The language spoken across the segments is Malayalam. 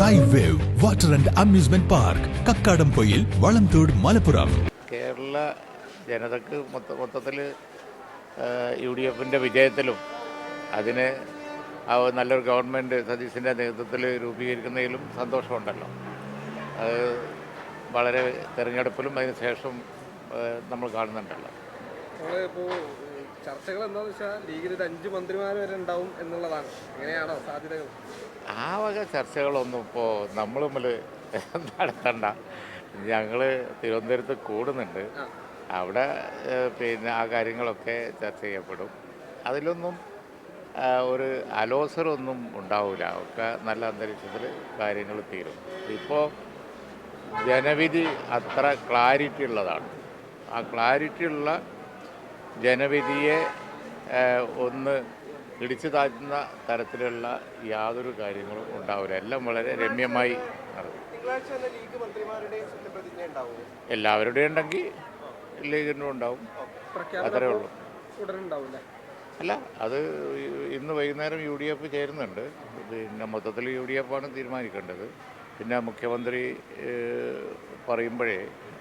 Sky wave water and amusement park Kakkadampoyil Valamthode Malappuram. Kerala ജനതക്ക് മൊത്തത്തിൽ UDFിൻ്റെ വിജയത്തിലും അതിന് നല്ലൊരു ഗവൺമെൻറ് സതീശിൻ്റെ നേതൃത്വത്തിൽ രൂപീകരിക്കുന്നതിലും സന്തോഷമുണ്ടല്ലോ. അത് വളരെ തെരഞ്ഞെടുപ്പിലും അതിന് ശേഷം നമ്മൾ കാണുന്നുണ്ടല്ലോ. ഇപ്പോൾ ചർച്ചകൾ എന്താണെന്ന് വെച്ചാൽ ലീഗിൽ 5 മന്ത്രിമാർ വരെ ഉണ്ടാവും എന്നുള്ളതാണ്. എങ്ങനെയാണോ സാധ്യതകൾ? ആ വക ചർച്ചകളൊന്നും ഇപ്പോൾ നമ്മൾ തമ്മിൽ നടത്തണ്ട. ഞങ്ങൾ തിരുവനന്തപുരത്ത് കൂടുന്നുണ്ട്. അവിടെ ആ കാര്യങ്ങളൊക്കെ ചർച്ച ചെയ്യപ്പെടും. അതിലൊന്നും ഒരു അലോസരമൊന്നും ഉണ്ടാവില്ല. ഒക്കെ നല്ല അന്തരീക്ഷത്തിൽ കാര്യങ്ങൾ തീരും. ഇപ്പോൾ ജനവിധി അത്ര ക്ലാരിറ്റി ഉള്ളതാണ്. ആ ക്ലാരിറ്റി ഉള്ള ജനവിധിയെ ഒന്ന് ഇടിച്ചു താഴ്ത്തുന്ന തരത്തിലുള്ള യാതൊരു കാര്യങ്ങളും ഉണ്ടാവില്ല. എല്ലാം വളരെ രമ്യമായി നടക്കും. എല്ലാവരുടെയും ഉണ്ടെങ്കിൽ ലീഗിനും ഉണ്ടാവും. അത്രേ ഉള്ളൂ. അല്ല, അത് ഇന്ന് വൈകുന്നേരം UDF ചേരുന്നുണ്ട്. പിന്നെ മൊത്തത്തിൽ UDF ആണ് തീരുമാനിക്കേണ്ടത്. പിന്നെ മുഖ്യമന്ത്രി പറയുമ്പോഴേ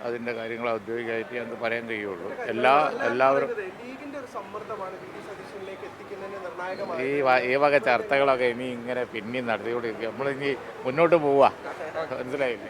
അതിൻ്റെ കാര്യങ്ങൾ ഔദ്യോഗികമായിട്ട് ഞങ്ങൾക്ക് പറയാൻ കഴിയുള്ളൂ. എല്ലാവരും ഈ വക ചർച്ചകളൊക്കെ ഇനി ഇങ്ങനെ പിന്നെയും നടത്തിക്കൊണ്ടിരിക്കുക. നമ്മളിനി മുന്നോട്ട് പോവാ. മനസ്സിലായില്ലേ?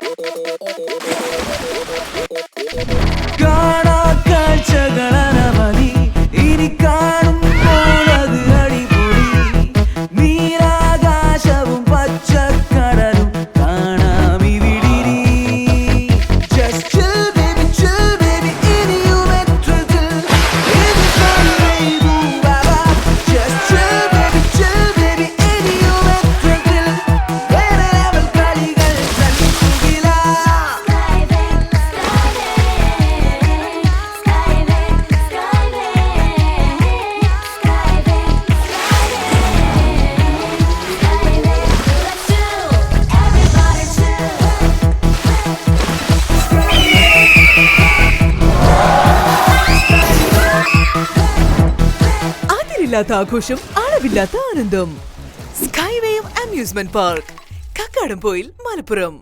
അതിരില്ലാത്ത ആഘോഷം, അളവില്ലാത്ത ആനന്ദം. Sky wave amusement park Kakkadampoyil Malappuram.